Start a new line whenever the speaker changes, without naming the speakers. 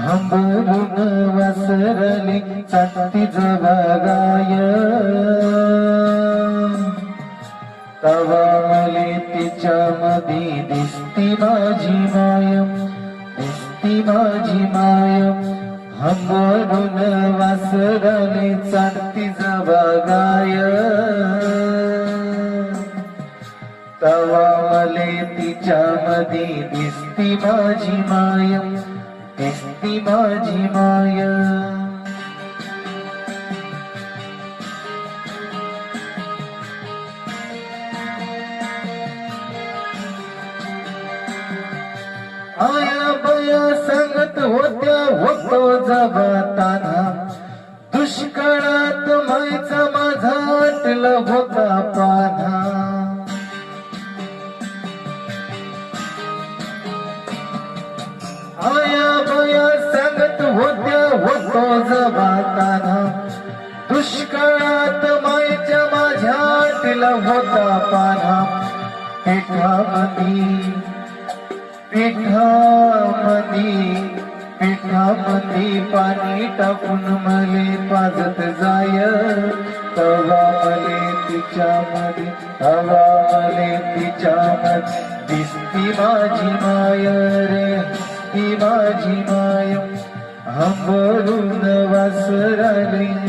हंबरून वासरली चाटती जबागाय तवा मले तिच्यामध्ये दिसती माझी माय दिसती माझी माय हंबरून वासरली चाटती जबागाय तवा मले तिच्यामध्ये दिसती माझी माय दिसती माझी माय आया बया सांगत होत्या होतो जबाताना दुष्काळात मायचा माझा आटला होता पाना आया बया सांगत होत्या होतो जबाताना दुष्काळात मायच्या माझ्या आटला होता पाना पिठामध्ये पाणी टाकून मले पाजत जाय तवा मले तिच्यामध्ये हवा मले तिच्यामध्ये दिसती माझी माय रे ही माझी माय हंबरून वासरली